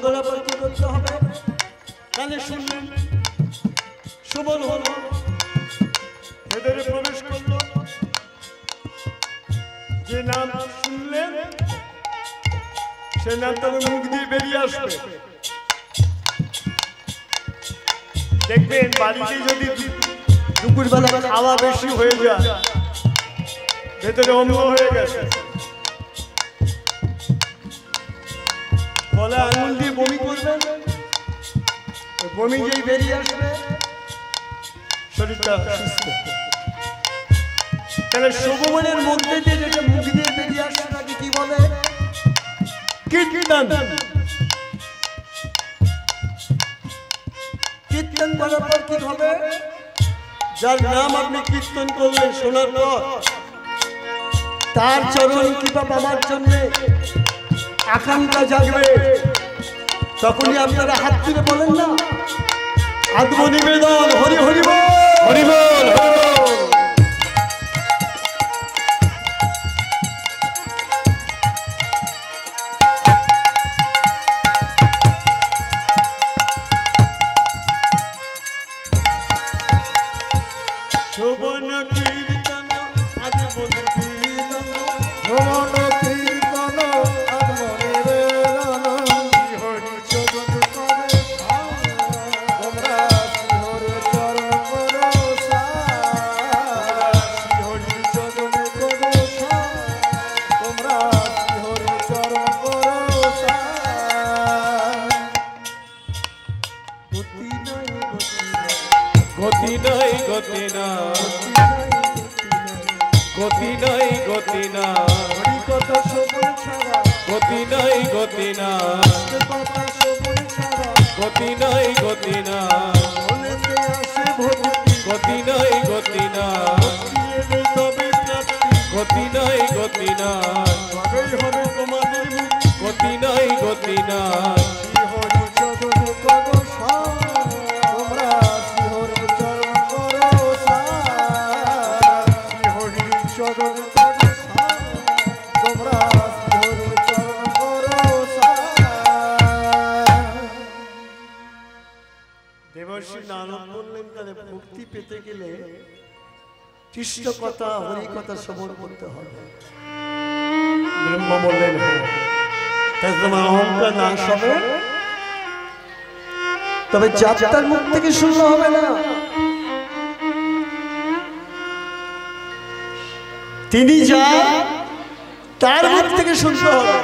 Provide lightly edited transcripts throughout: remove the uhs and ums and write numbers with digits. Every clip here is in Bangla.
করার পর কি করতে হবে কানে শুনলেন। সুবল হলো, ভেতরে প্রবেশ করলো, যে নাম শুনলেন সে নাম তবে মুখ দিয়ে বেরিয়ে আসবে। দেখবেন বাড়িতে যদি দুপুরবেলা খাওয়া বেশি হয়ে যায়, ভেতরে অম্ল হয়ে গেছে, গলা আঙুল দিয়ে বমি করবেন, বমি যেই বেরিয়ে আসবে শরীরটা সুস্থ। তাহলে শোভনের মধ্যে দিয়ে যেটা মুখ দিয়ে বেরিয়ে আসে তাকে কি বলে? কীর্তন। কীর্তন করার পর কি হবে? যার নাম আপনি কীর্তন করলেন, শোনার পর তার চরণ কৃপা পাওয়ার জন্য আকাঙ্ক্ষা জাগবে। তখনই আপনারা হাত তুলে বলেন না, আত্মনিবেদন, হরি হরি বল, হরি বল, হরি বল। শোভন কীর্তন আদি বল কীর্তন, শোভন কীর্তন আদি মনে হরি চরণ করে তোমরা হরি চরণ করো হরি চরণ করো তোমরা হরি চরণ করো। গতি নাই গতি না, গতি নাই গতি না, হরি কথা শোভন ছাড়া গতি নাই গতি না, কথা শোভন ছাড়া গতি নাই গতি না, মনেতে আসে ভক্তি, গতি নাই গতি না, এলে তবে প্রাপ্তি, গতি নাই গতি না, তবেই হবে তোমাদের মুক্তি। গতি নাই গতি না, হরি চরণ করো তোমরা হরি চরণ করো হরি চরণ করো তোমরা হরি চরণ করো। দেবর্ষি নারদ বললেন, তাহলে মুক্তি পেতে গেলে কৃষ্ণ কথা হরি কথা শ্রবণ করতে হবে। ব্রহ্মা বললেন, হ্যাঁ, তাই তোমার অহংকার নাশ হবে, তবে যাত্রার মুখ থেকে শুনলে হবে না, তিনি যা তার মুখ থেকে শুনতে হবে।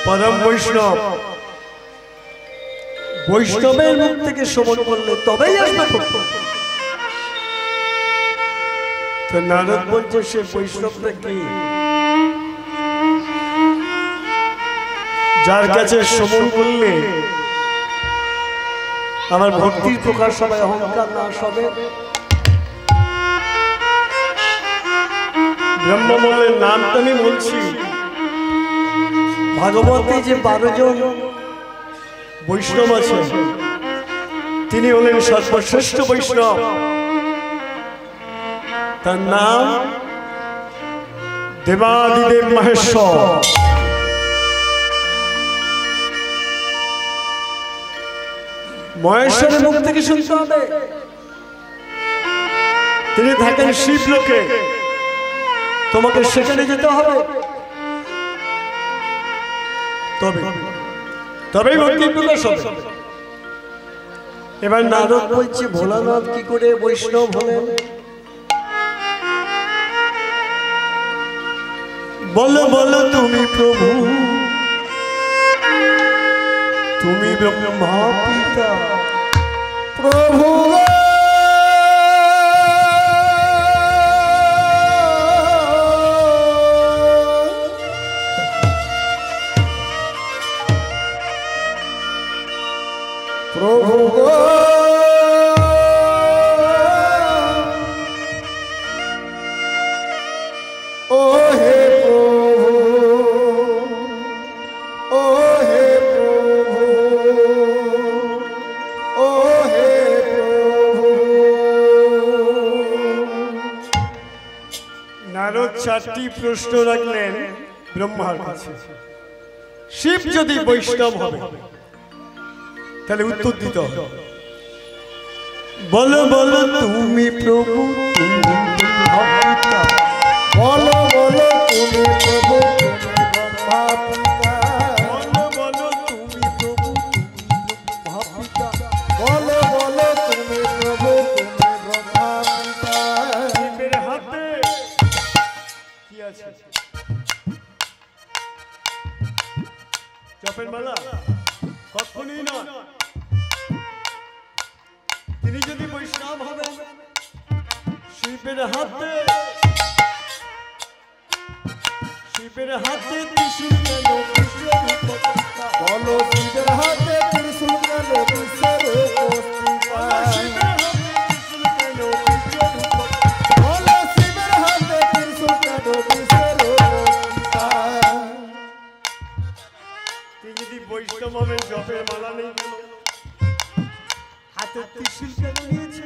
পরম বৈষ্ণব, বৈষ্ণবের মুখ থেকে শ্রবণ করলে তবেই আসবে ভক্তি। তো নারদ বলছে, সে বৈষ্ণবটা কি? যার কাছে শ্রবণ করলে আমার ভক্তির প্রকাশ হবে, অহংকার নাশ হবে। ব্রহ্ম বললেন, নাম তো আমি বলছি, ভাগবতে যে 12 জন বৈষ্ণব আছে, তিনি হলেন সর্বশ্রেষ্ঠ বৈষ্ণব। তার নাম দেবাদিদেব মহেশ্বর। মহেশ্বরের মুখ থেকে শুনতে হবে। তিনি থাকেন শিবলোকে, তোমাকে সেখানে যেতে হবে, তবেই ভক্তির প্রকাশ হবে। এবার নারদ বলছে, ভোলানাথ কি করে বৈষ্ণব হলেন? বলো বলো তুমি প্রভু, তুমি ব্রহ্মা পিতা প্রভু। প্রভু ও হে প্রভু, ও হে প্রভু, ও হে প্রভু। নারদ 4টি প্রশ্ন রাখলেন ব্রহ্মার কাছে। শিব যদি বৈষ্ণব হবে তাহলে উত্তর দিতে হবে, বলো বলো তুমি প্রভু তুমি ব্রহ্মা, বলো বলো তুমি প্রভু তুমি ব্রহ্মা পিতা, বলো বলো তুমি প্রভু তুমি ব্রহ্মা পিতা, বলো বলো তুমি প্রভু তুমি ব্রহ্মা পিতা। শিবের হাতে কি আছে? জপের মালা? কখনই না। তিনি যদি বৈষ্ণব হবেন, শিবের হাতে ত্রিশূল কেন বিশ্বরূপা, বলো শিবের হাতে ত্রিশূল কেন বিশ্বরূপা, বলো শিবের হাতে ত্রিশূল কেন বিশ্বরূপা। তিনি যদি বৈষ্ণব হবেন, জপের মালা নেই কেন? হাতে ত্রিশূল কেন নিয়েছে?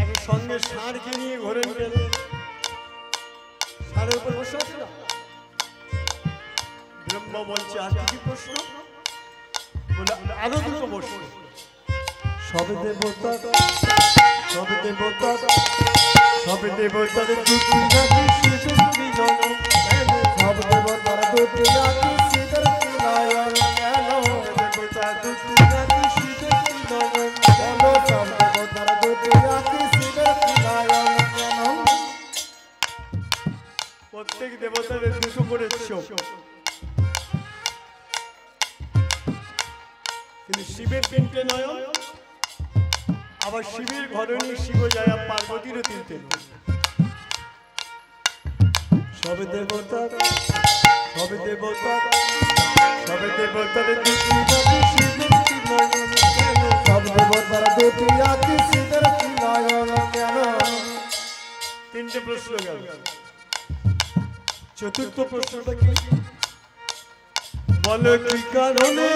একে সঙ্গে ষাঁড়কে নিয়ে ঘোরেন কেন? ষাঁড়ের উপর বসে আছে না? ব্রহ্মা বলছে আর কি প্রশ্ন? বলে আরো দুটো প্রশ্ন। সবে দেবতা সবে দেবতা সবে দেবতার দুটি নাকি শিবের ত্রিনয়ন কেন? সব দেবতার দুটি নাকি শিবের ত্রিনয়ন কেন? দেবতার দুটি নাকি শিবের ত্রিনয়ন বলো সব দেবতার দুটি নাকি শিবের ত্রিনয়ন কেন? প্রত্যেক দেবতাদের দুটো করে চোখ, কিন্তু শিবের তিনটে নয়ন। আবার শিবের ঘরণী শিব যায় পার্বতীরও তিনটে নয়ন। সবে দেবতার সবে দেবতার সবে দেবতার দুটি নাকি শিবের ত্রিনয়ন কেন? সব দেবতার দুটি নাকি শিবের ত্রিনয়ন কেন? তিনটে প্রশ্ন গেল। চতুর্থ প্রশ্নটা কি? বলো কি কারণে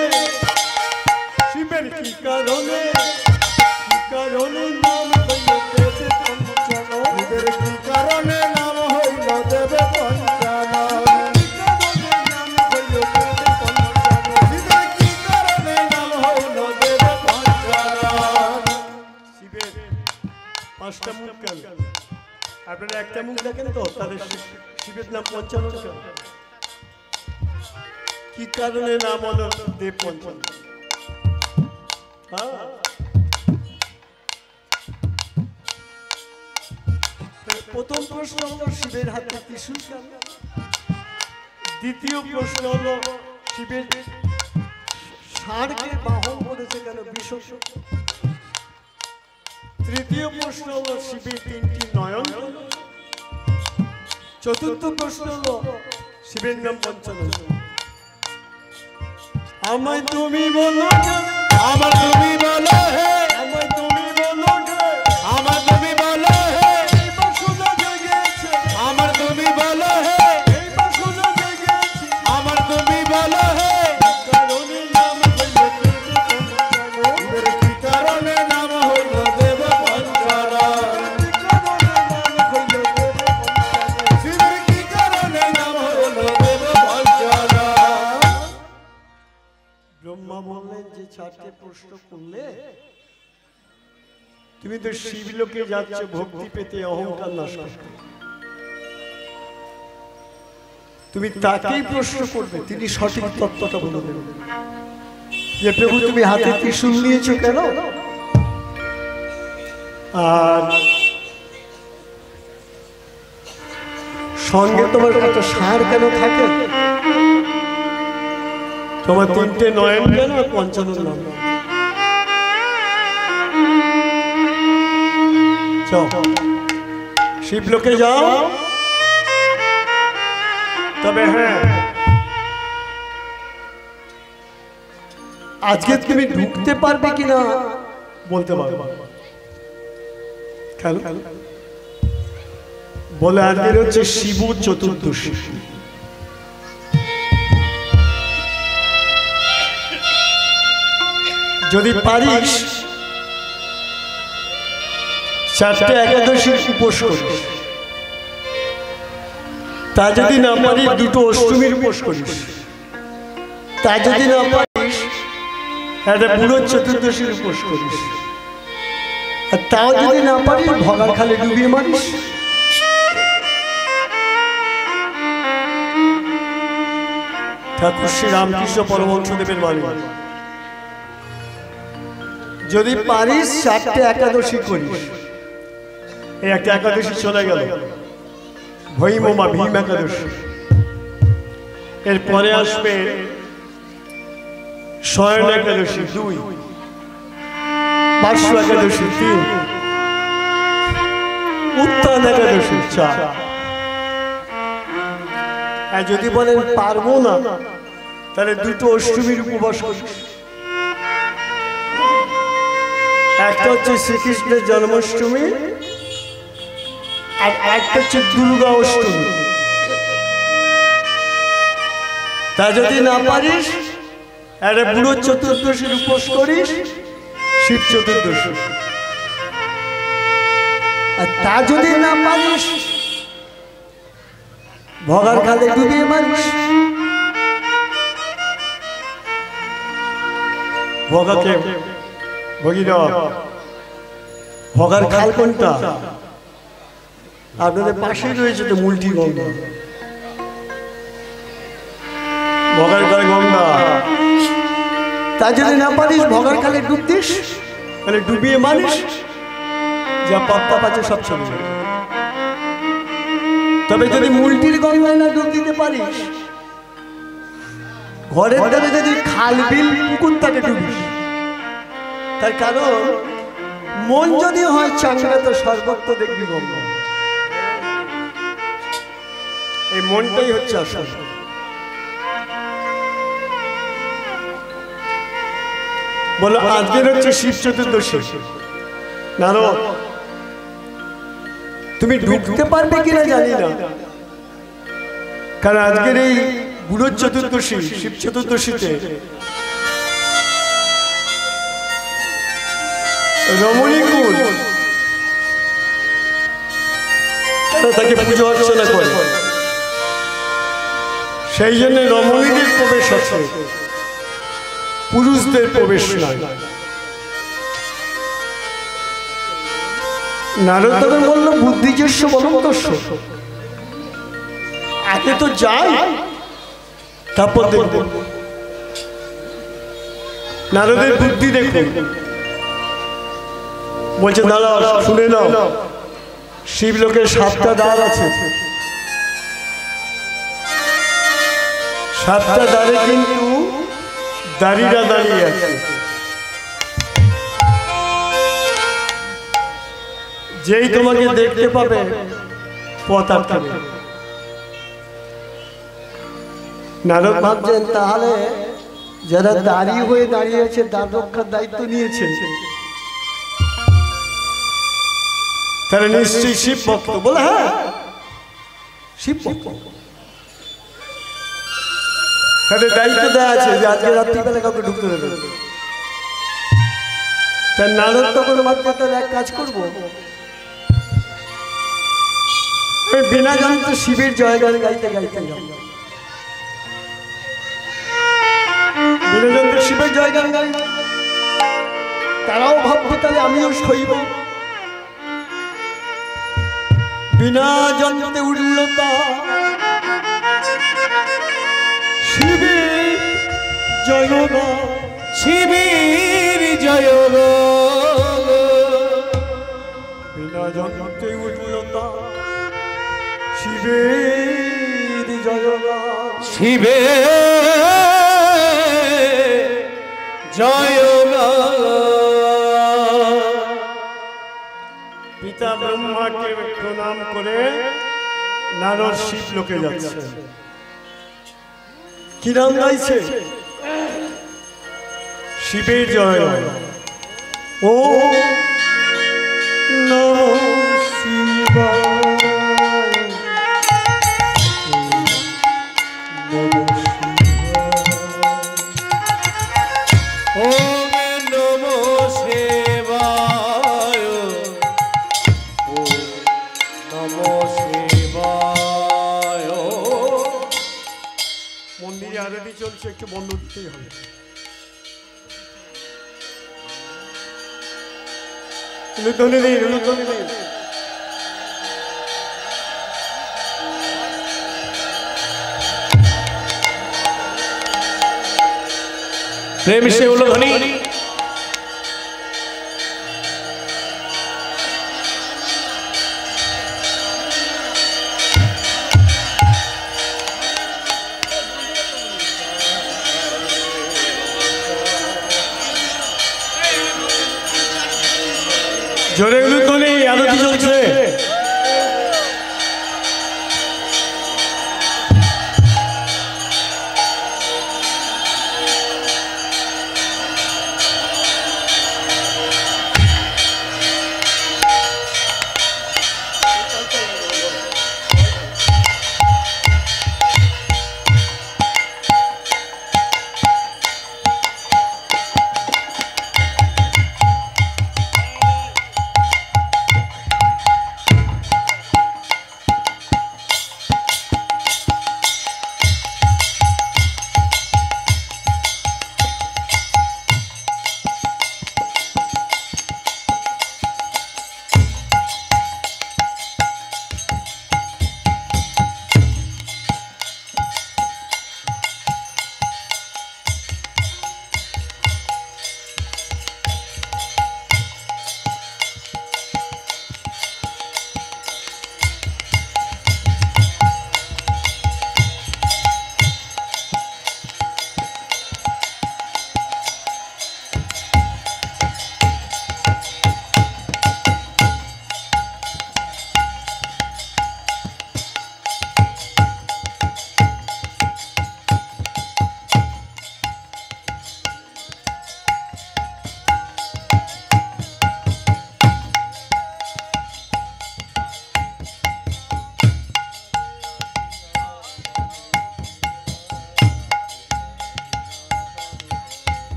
শিবের কি কারণে নাম হইল দেবে পঞ্চানন? শিবের কি কারণে নাম হইল দেবে পঞ্চানন? শিবের কি কারণে নাম হইল দেবে পঞ্চানন? শিবের পাঁচটা মুখ কেন? আপনারা একটা মুখ দেখেন তো, তাহলে শিবের নাম পঞ্চানন কেন? কি কারণে নাম হলো দেব পঞ্চানন? হ্যাঁ, প্রথম প্রশ্ন হলো শিবের হাতে ত্রিশূল কেন? দ্বিতীয় প্রশ্ন হলো শিবের ষাঁড়কে বাহন করেছে কেন? বিষ। তৃতীয় প্রশ্ন হলো শিবের তিনটি নয়ন। চতুর্থ প্রশ্ন হলো শিবের নাম পঞ্চানন। আমায় তুমি বলো গে, আমার তুমি বলো হে, আমায় তুমি বলো গে, আমার তুমি বলো হে, এই বাসনা জেগেছে, আমার তুমি বলো হে, এই বাসনা জেগেছে, আমার তুমি বলো হে, কারণে নাম হইল দেব পঞ্চানন। শিবের কি কারণে নাম হইল দেবে পঞ্চানন? শিবের কি কারণে নাম হইল দেবে পঞ্চানন? ব্রহ্মা বললেন যে চারটে প্রশ্ন করলে তুমি তো শিবলোকে যাচ্ছ ভক্তি পেতে, অহংকার নাশ করতে। তুমি তাকেই প্রশ্ন করবে, তিনি সঠিক তত্ত্বটা বলে দেবেন যে প্রভু তুমি হাতে ত্রিশূল নিয়েছো কেন, আর সঙ্গে তোমার একটা ষাঁড় কেন থাকে, তোমার তিনটে নয়ন কেন, পঞ্চানন নাম। শিবলোকে যাও, তবে হ্যাঁ আজকে তুমি ঢুকতে পারবে কিনা বলতে পারবো। খেলো বলে আজকের হচ্ছে শিব চতুর্দশী। যদি পারিস চারটে একাদশী উপোস করিস, তা যদি না পারিস দুটো অষ্টমীর উপোস করিস, তা যদি না পারিস একটা বুড়ো চতুর্দশীর উপোস করিস, আর তাও যদি না পারিস ভগার খালে ডুবিয়ে মারিস। ঠাকুর শ্রী রামকৃষ্ণ পরমহংসদেবের বাণী। যদি পারিস 4টে একাদশী করিস। এই একটা একাদশী চলে গেল, ভৈমমা ভীম একাদশী। এরপরে আসবে শয়ন একাদশী 2, পার্শ্ব একাদশী 3, উত্থান একাদশী 4। আর যদি বলেন পারবো না, তাহলে দুটো অষ্টমীর উপবাস করিস। একটা হচ্ছে শ্রীকৃষ্ণের জন্মাষ্টমী, আর একটা হচ্ছে দুর্গা অষ্টমী। তা যদি না পারিস একটা বুড়ো চতুর্দশীর উপোস করিস, শিব চতুর্দশী। আর তা যদি না পারিস ভগার খালে ডুবিয়ে মারিস। ভগাকে ভগীরা ভগার খাল কোনটা? আপনাদের পাশেই রয়েছে তো মুলটি গঙ্গা, ভগার খালে গঙ্গা। তা যদি না পারিস ভগার খালে ডুব দিস, মানে ডুবিয়ে মারিস, যা পাপ্পা পাচ্ছে সব চলে যাবে। তবে যদি মুলটির গঙ্গায় না ডুব দিতে পারিস, ঘরের ধারে যদি খাল বিল পুকুর তাকে ডুবিস। তার কারণ মন যদি হয় চাঙ্গা তো সর্বত্র দেখবি গঙ্গা। এই মনটাই হচ্ছে আসল। বলো আজকের হচ্ছে শিব চতুর্দশী। নারদ, তুমি ঢুকতে পারবে কিনা জানি না, কারণ আজকের এই বুড়ো চতুর্দশী শিব চতুর্দশীতে রমণীকুল তারা তাকে পুজো অর্চনা করে, সেই জন্য রমণীদের প্রবেশ আছে, পুরুষদের প্রবেশ নাই। নারদ তখন বলল বুদ্ধিজস্য বলন্তস্য, আগে তো যাই তারপর দেখব। নারদের বুদ্ধি দেখুন, বলছে দাঁড়াও শুনে নাও, শিবলোকের 7টা দ্বার আছে, 7টা দ্বারে কিন্তু দাঁড়িরা দাঁড়িয়ে আছে। যেই তোমাকে দেখতে পাবে পথ আটকাবে। নারদ ভাবছেন তাহলে যারা দাঁড়িয়ে হয়ে দাঁড়িয়ে আছে দ্বার রক্ষার দায়িত্ব নিয়েছে তারা নিশ্চয়ই শিব ভক্ত। বলে হ্যাঁ শিব ভক্ত, তাদের দায়িত্ব দেওয়া আছে যে আজকে রাত্রিবেলা কাউকে ঢুকতে দেবে। তার নারদ তখন ভাবছে তাহলে এক কাজ করবো, বিনা জানতে শিবের জয়গান গাইতে গাইতে যাব। বিনা জানতে শিবের জয়গান গাই, তারাও ভাববে তাহলে আমিও শৈব। বিনা জানতে উঠল তা শিবের জয়গান, শিবের জয়গান। বিনা জানতে উঠল তা শিবের জয়গান, শিবের জয়গান। পিতা ব্রহ্মাকে প্রণাম করে নারদ শিব লোকে যাচ্ছে। কি নাম গাইছে? শিবের জয়গান। ও নমঃ শিবায়, আরতি চলছে, একটু বন্ধ দিতেই হবে। উলুধ্বনি নেই, উলুধ্বনি নেই। প্রেম সে উলুধ্বনি। জোরে উলুধ্বনি, আরতি চলছে।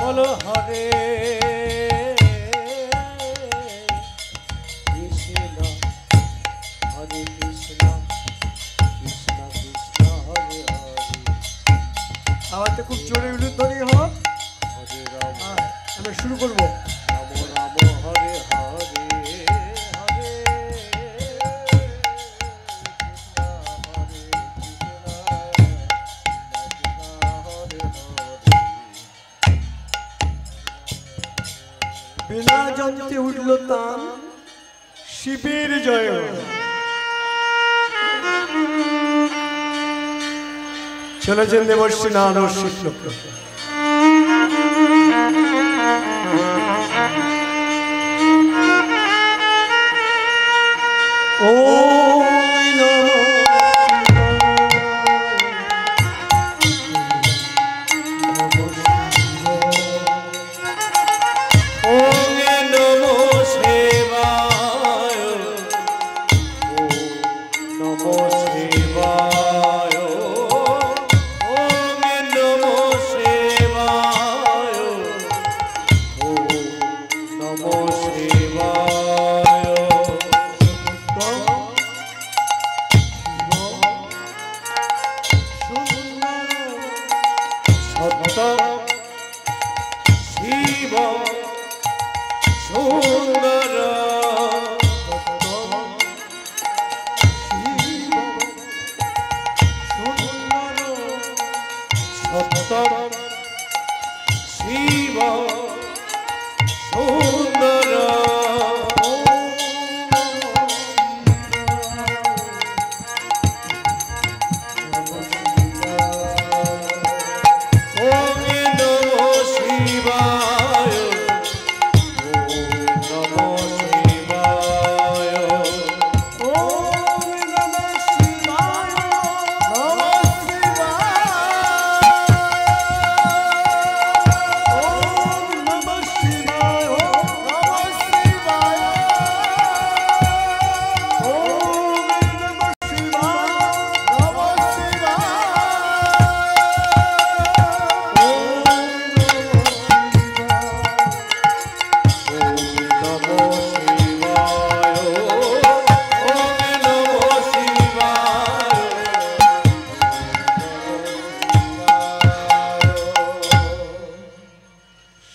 বলো হরে কৃষ্ণ হরে কৃষ্ণ কৃষ্ণ কৃষ্ণ হরে হরে। আওয়াজটা খুব জোরে উলুধ্বনি হোক। হরে রাম আমরা শুরু করবো। রাম রাম হরে হরে হরে বিনা যন্ত্রে উঠল তান, শিবের জয়। চলেছেন দেবর্ষী নারদ শিবলোক।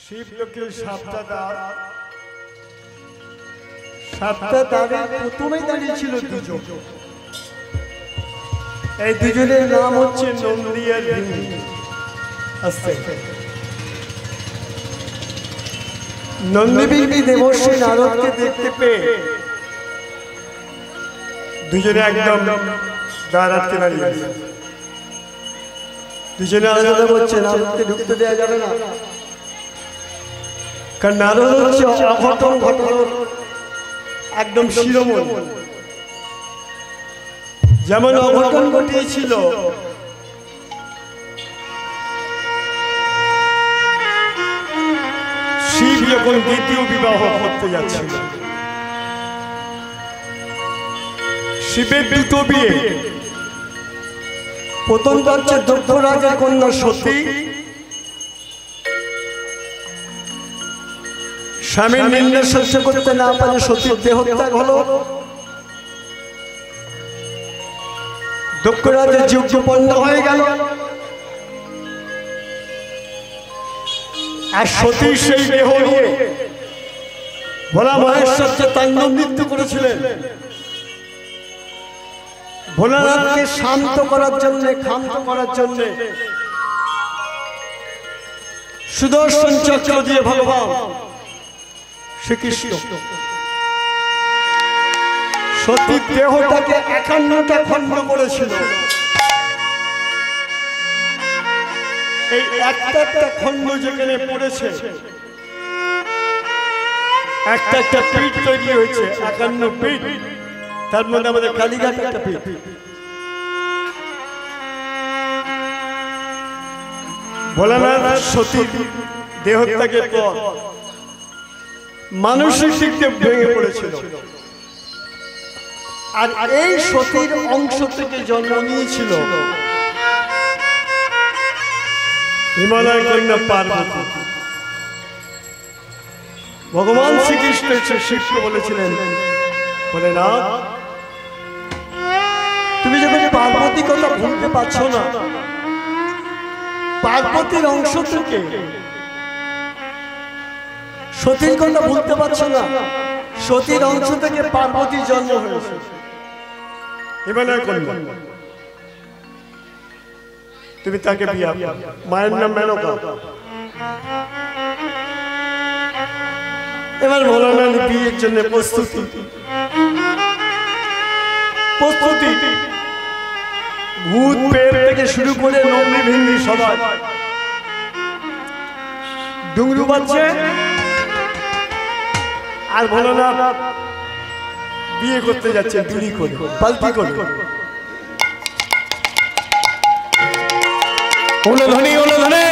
শিবলোকের সাতটা দ্বার, সাতটা দ্বারে প্রথমে দাঁড়িয়ে ছিল দুজন। এই দুজনের নাম হচ্ছে নন্দী আর ভিঙ্গি। আস্তে নন্দী ভিঙ্গি দেবর্ষী নারদকে দেখতে পেয়ে দুজনে একদম দ্বার আটকে দাঁড়িয়ে আছে। দুজনে আলাদা বলছে নারদকে ঢুকতে দেওয়া যাবে না, কারণ নারদ হচ্ছে অঘটন ঘটানোর একদম শিরোমণি। যেমন অঘটন ঘটিয়েছিল শিব যখন দ্বিতীয় বিবাহ করতে যাচ্ছিল। শিবের দুটো বিয়ে, প্রথমটা হচ্ছে দক্ষ রাজার কন্যা সতী, স্বামীর নিন্দা সহ্য করতে না পারে সতীর দেহত্যাগ হলো। দক্ষ রাজার যজ্ঞপন্ন হয়ে গেল, আর সতীর সেই দেহ নিয়ে ভোলা মহেশ্বরকে তাণ্ডব নৃত্য করেছিলেন। ভোলানাথকে শান্ত করার জন্য, ক্ষান্ত করার জন্য সুদর্শন চক্র দিয়ে ভগবান শ্রীকৃষ্ণ সতীর দেহটাকে 51টা খণ্ড করেছিল। এই একটা একটা খণ্ড যেখানে পড়েছে, একটা একটা পিঠ তৈরি হয়েছে, 51 পিঠ। তার মধ্যে আমাদের কালীঘাট একটা পিঠ। ভোলানাথ সতীর দেহত্যাগের পর মানসিক দিক দিয়ে ভেঙে পড়েছিল, আর এই সতীর অংশ থেকে জন্ম নিয়েছিল হিমালয় কন্যা পার্বতী। ভগবান শ্রীকৃষ্ণ শিবকে বলেছিলেন, বলে না তুমি যখন পার্বতী কথা ভুলতে পারছো না, পার্বতীর অংশ থেকে সতীর কথা ভুলতে পারছো না, সতীর অংশ থেকে পার্বতীর জন্ম হয়েছে হিমালয় কন্যা। তুমি তাকে বিয়ে, মায়ের নাম মেনকা। এবার ভোলানাথ বিয়ের জন্য প্রস্তুতি প্রস্তুতি ভূত পেট থেকে শুরু করে নন্দী ভিঙ্গি সবাই ডুংরু বাজছে, আর ভোলানাথ বিয়ে করতে যাচ্ছে দুরি করে, পালকি করে। ওলধনে ওলধনে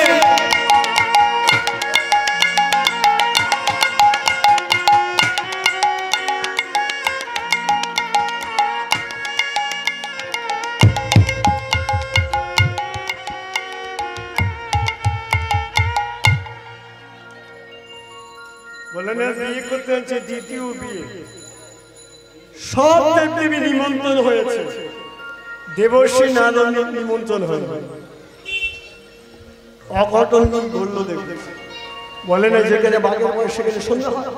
ভোলানাথ বিয়ে করতে হচ্ছে দ্বিতীয় বিয়ে। সব দেবদেবী নিমন্ত্রণ হয়েছে, দেবর্ষী নারদ নিমন্ত্রণ হয়েছে। অঘটন ঘটলো দেখতে, বলে না যেখানে বাঘের বয়স সেখানে সন্ধ্যা হয়।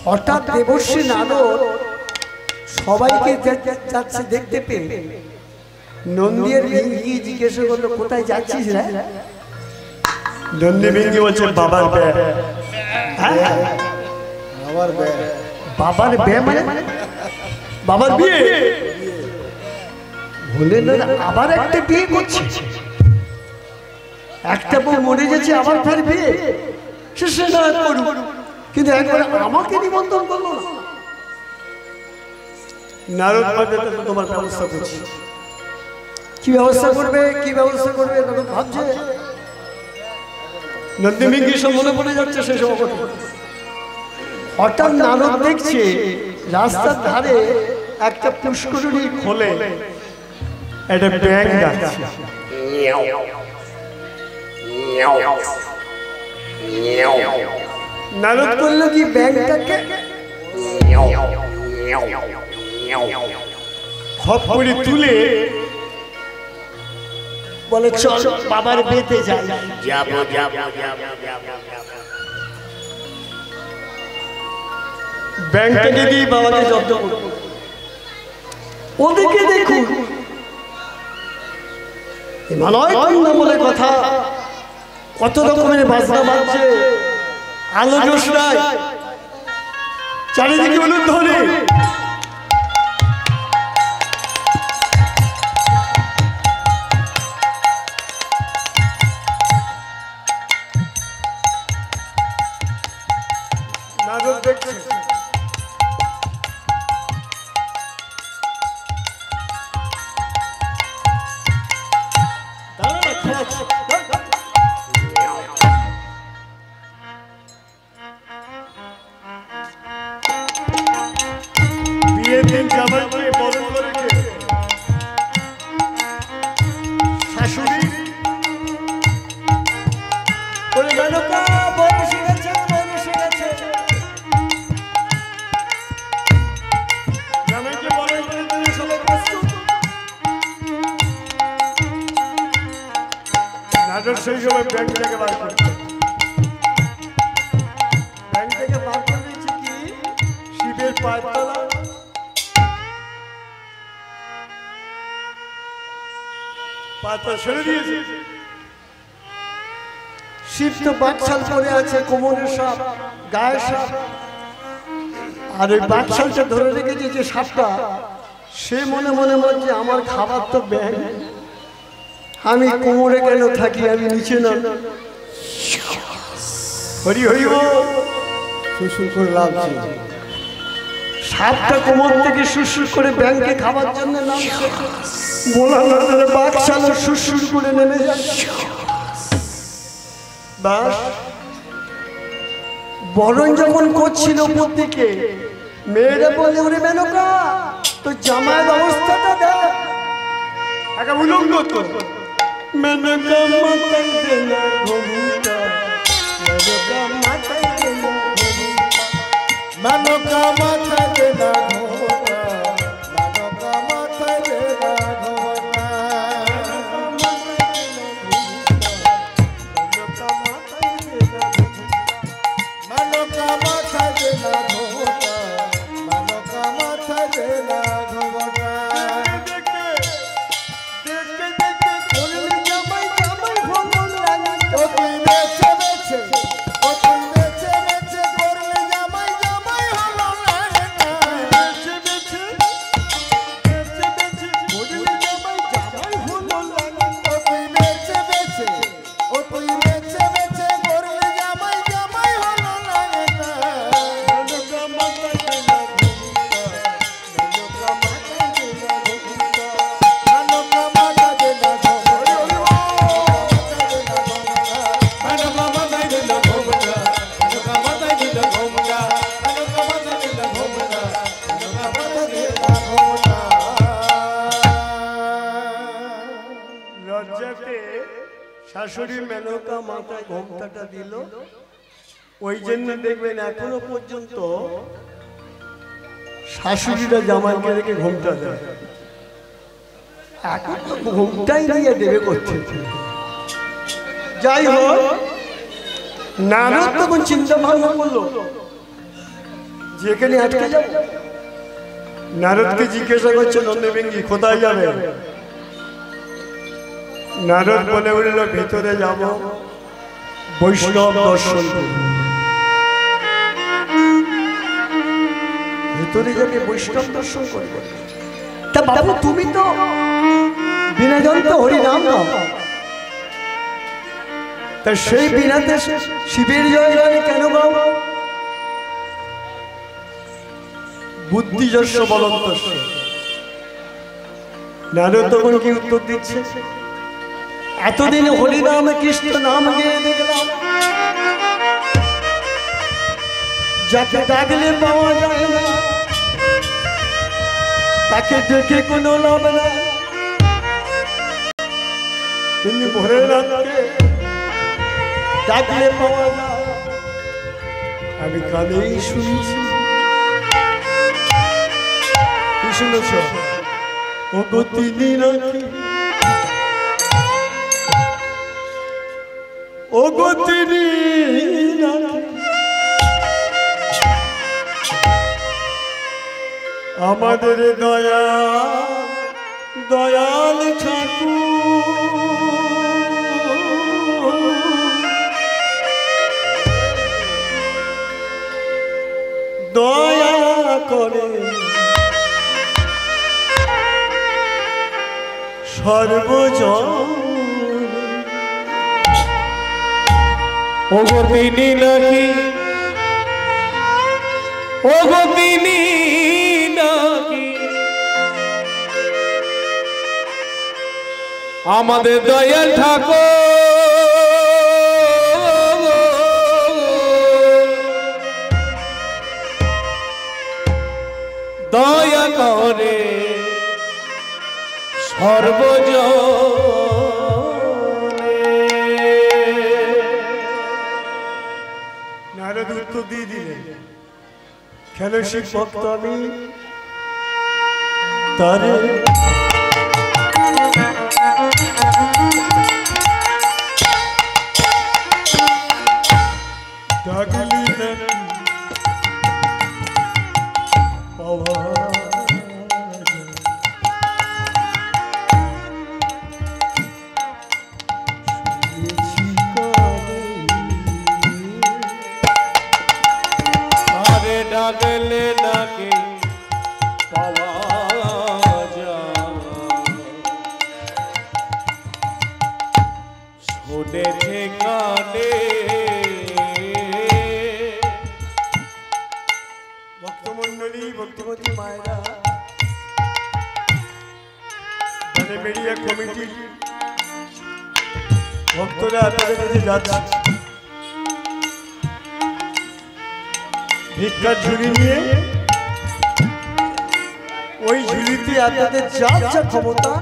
হঠাৎ দেবর্ষী নারদ সবাইকে যাচ্ছে দেখতে পেয়ে নন্দী আর ভিঙ্গি জিজ্ঞাসা করলো, কোথায় যাচ্ছিস রে? নন্দী ভিঙ্গি বলছে, বাবার ব্যয়। বাবার ব্যয় মানে বাবার বিয়ে। বলে না, আবার একটা বিয়ে করছে, একটা বউ মরে গেছে, আবার ফের বিয়ে। সে না করুক, কিন্তু একবার আমাকে নিমন্ত্রণ করলো না। নারদ ভাবে তোমার ব্যবস্থা করছি। কি ব্যবস্থা করবে, কি ব্যবস্থা করবে নারদ ভাবছে। নন্দী ভিঙ্গি সব মনে পড়ে যাচ্ছে সে সব। হঠাৎ নারদ দেখছে রাস্তার ধারে একটা পুষ্করিণী খোলে একটা ব্যাঙ ডাকছে। নারদ করলো কি, ব্যাঙটাকে খপ করে তুলে বলে চল বাবার বিয়েতে যাই। যাবো যাবো যাবো যাবো ব্যাংক থেকে দিয়ে বাবাকে জব্দ করব। ওদিকে দেখুন হিমালয় কন্যা বলে কথা, কত রকমের বাজনা বাজছে, আলো জোশ নাই, চারিদিকে উলুধ্বনি। নারদ দেখছে বিয়ের দিন জামাইকে বরণ করেছে শাশুড়ি বলে মেনকা বরণ শিখেছে, বরণ শিখেছে। জামাইকে বরণ করে দিলে সবাই প্রস্তুত। নাটক সেই সময় ব্যাংক থেকে বার করছে, ব্যাংক থেকে বার করে দিয়েছে কি শিবের পায়ের তলা, পাতা ছেড়ে দিয়েছে। শিব তো বাকশাল পরে আছে, কোমরের সাপ, গায়ের সাপ, আর ওই বাকশালটা ধরে রেখেছে যে সাপটা, সে মনে মনে বলছে আমার খাবার তো ব্যাং, আমি কোমরে কেন থাকি, আমি নিচে না। হরি হরি সুসুর করে লাভছে, সাপটা কোমর থেকে সুসুর করে ব্যাংকে খাবার জন্য নামছে, বলা বাকশাল সুসুর করে নেমে যাচ্ছে। বাস বরণ যখন করছিল উপর দিকে, মেয়েরা বলে ওরে মেনকা তো জামাইয়ের অবস্থাটা দেখ, একটা উলঙ্গ তো। মেনকা মাথায় দেনা ঘুমটা, মেনকা মাথায় দেনা ঘুমটা, মেনকা মাথায় দেনা ঘোমটা, মেনকা মাথায় দেনা ঘোমটা, মেনকা মাথায় দেনা ঘোমটা, মেনকা মাথায় দেনা ঘোমটা। ও তুই বেছে বেছে, ও তুই বেছে বেছে করলে জামাই, জামাই হলো না রে না। বেছে বেছে, বেছে বেছে করলে জামাই, জামাই হলো না রে না। ও তুই বেছে বেছে, ও তুই বেছে বেছে করলে জামাই, জামাই হলো না রে না। মেনকা মাথায় দেনা ঘুমটা, মেনকা মাথায় দেনা ঘুমটা, মেনকা মাথায় দেনা ঘুমটা। লজ্জাতে শাশুড়ি মেনকা মাথায় ঘোমটাটা দিল। ওই জন্য দেখবেন এখনো পর্যন্ত শাশুড়িরা জামাইকে রেখে ঘোমটা দেয়, এখন তো ঘোমটাই নিয়ে দেবে করছে। যাই হোক, নারদ তখন চিন্তা ভাবনা করলো যেখানে আটকে যাব। নারদকে জিজ্ঞাসা করছে নন্দীবেঙ্গি কোথায় যাবে? নারদ বলে উঠল ভেতরে যাব, বৈষ্ণব দর্শন করব। ভেতরে যাবে বৈষ্ণব দর্শন করবে। তা বাবু তুমি তো বিনা যন্ত্র হরিনাম নাও, তা সেই বিনাতে শিবের জয় গানে কেন গাও? বুদ্ধিযস্য বলন্তস্য। নারদ তখন কি উত্তর দিচ্ছে? এতদিন হরিনাম কৃষ্ণ নাম গেয়ে দেখলাম, যাকে ডাকলে পাওয়া যায় না তাকে ডেকে কোনো লাভ নাই। তিনি ভোরের রাতকে ডাকলে পাওয়া যায়, আমি কানেই শুনছি। কি শুনেছ? ও গো তিনি নাকি ও গো তিনি আমাদের দয়াল ঠাকুর দয়া করে সর্বজন ও গো তিনি নাকি ও গো তিনি নাকি আমাদের দয়াল ঠাকুর দয়া করে সর্বজনে। নারদ উত্তর দিয়ে দিলেন কেন শিব ভক্ত আমি তারে ডাকলি নাকি পাওয়া ডাকলে নাকি পাওয়া যায় শুনেছে কানে ভক্তমন্ডলী ভক্তিমতী মায়েরা বেরিয়া কমিটি ভক্তরা আপনাদের কাছে যাচ্ছে ভিক্ষার ঝুড়ি নিয়ে ওই ঝুড়িতে আপনাদের যা যা ক্ষমতা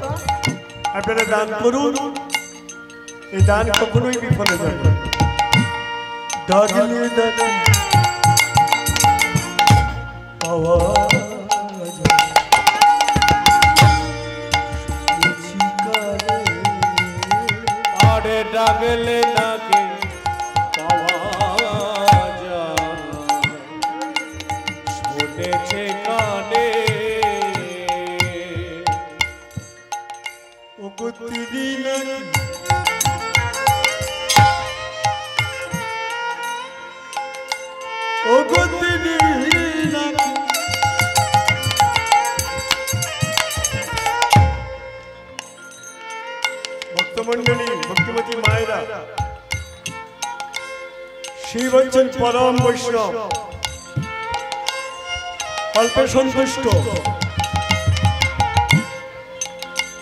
আপনারা দান করুন এই দান কখনোই বিফলে যাবে না। ডাকলে ডাকলে পাওয়া যায়। আরে ডাকলে নাকি পাওয়া যায় শুনেছে কানে ও গতিরি নাকি ও গতিরি নাকি ভক্তমন্ডলী ভক্তিমতী মায়েরা শিব হচ্ছেন পরম বৈষ্ণব অল্পে সন্তুষ্ট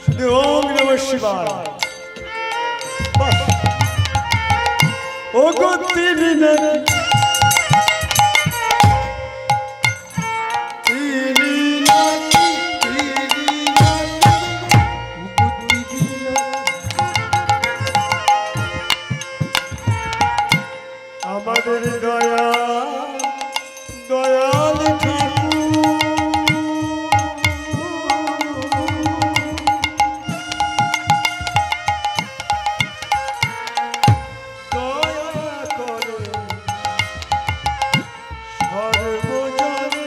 শুধু ওম নমঃ শিবায় বাস। ও গতিরি নাকি আমাদের দয়াল ঠাকুর দয়া করে সর্বজনে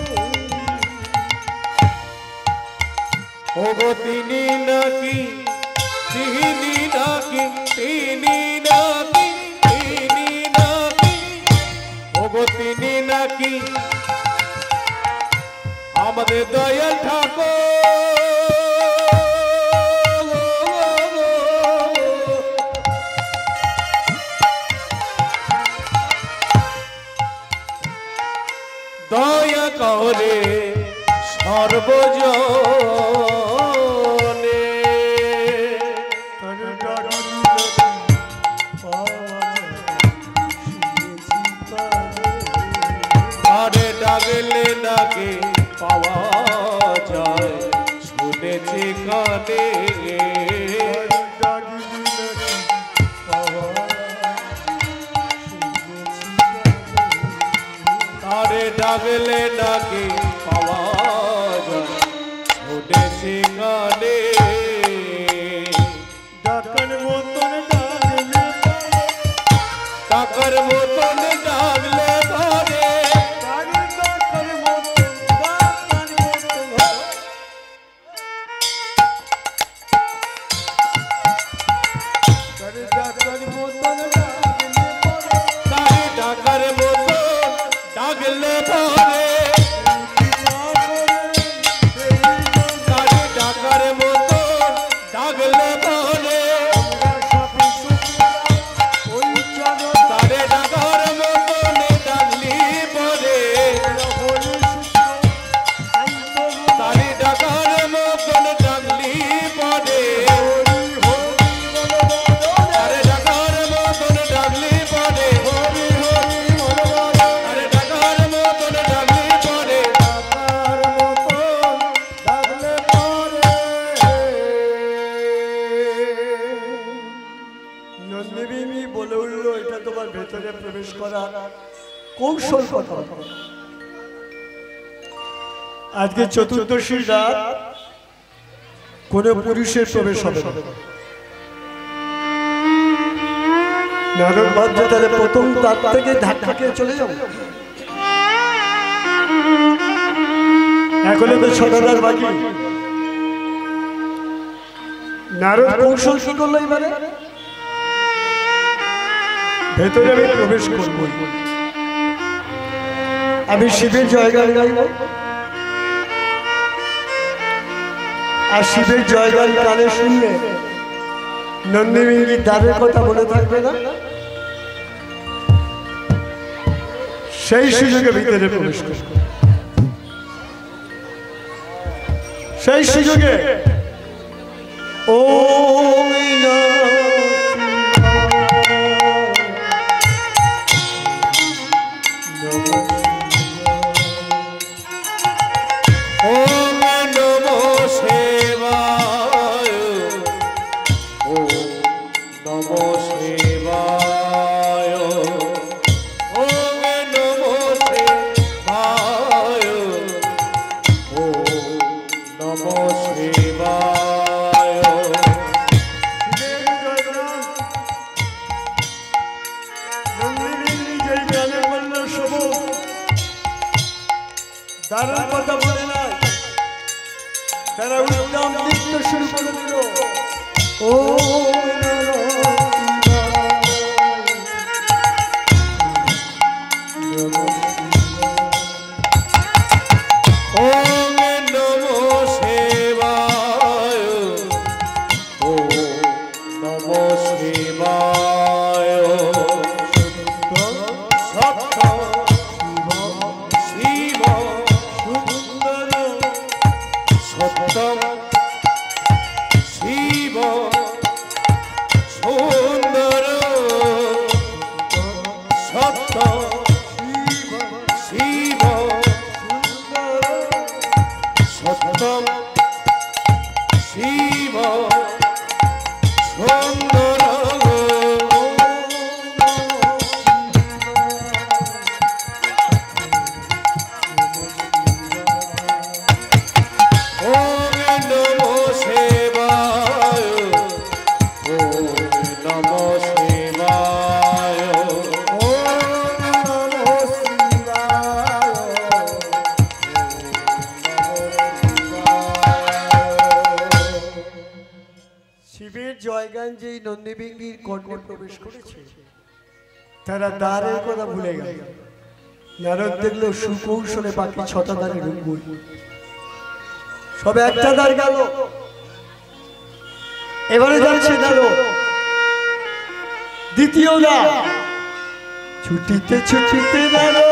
ও গো তিনি নাকি তিনি নাকি তিনি নাকি তিনি নাকি ও গো তিনি নাকি আমাদের দয়াল ঠাকুর দয়া করে সর্বজনে তবে ডাকলি নাকি পাওয়া যায়। আরে ডাকলে নাকি পাওয়া যায় শুনেছি কানে ডাকলি নাকি পাওয়া আরে ডাকলে নাকি পাওয়া যায় শুনেছি কানে ডাকার মতন ডাকলে ডাকার মতন ডাকলে ধরে তারে ডাকার মতন ডাকলে ধরে তারে ডাকার মতন ডাকলে ধরে তারে ডাকার মতন ডাকলি পরে তারে ডাকার মতন ডাকলি পরে তারে ডাকার মতন ডাকলি পরে তারে ডাকার মতন ডাকলি পরে নন্দিনী বলে উঠল, এটা তোমার ভেতরে প্রবেশ করার কৌশল কথা। আজকে চতুর্দশী রাত কোন পুরুষের প্রবেশ হবে না। নারদ ভাবছে তাহলে প্রথম তার থেকে ধাক্কা খেয়ে চলে যাবো। এখনো তো 6 বাকি। নারদ কৌশল কি করলো এবারে? ভেতরে আমি প্রবেশ করব, আমি শিবের জয়গান গাইব, আর শিবের জয়গান কানে শুনলে নন্দিনীর দ্বারের কথা মনে থাকবে না। সেই সুযোগে ভিতরে প্রবেশ করব, সেই সুযোগে ও দারুণ কথা বলে নাই, তারা উত্তম নৃত্য শুরু করে দিল। ও জয়গান যেই নন্দীবিঙ্গির কর্ণে প্রবেশ করেছে, তারা দ্বারের কথা ভুলে গেল। নারদ দেখলো সুকৌশলে বাকি 6টা দ্বারে রূপ, সবে একটা দ্বার গেল। এবারে যাচ্ছে নারদ দ্বিতীয় দ্বার। ছুটিতে ছুটিতে নারদ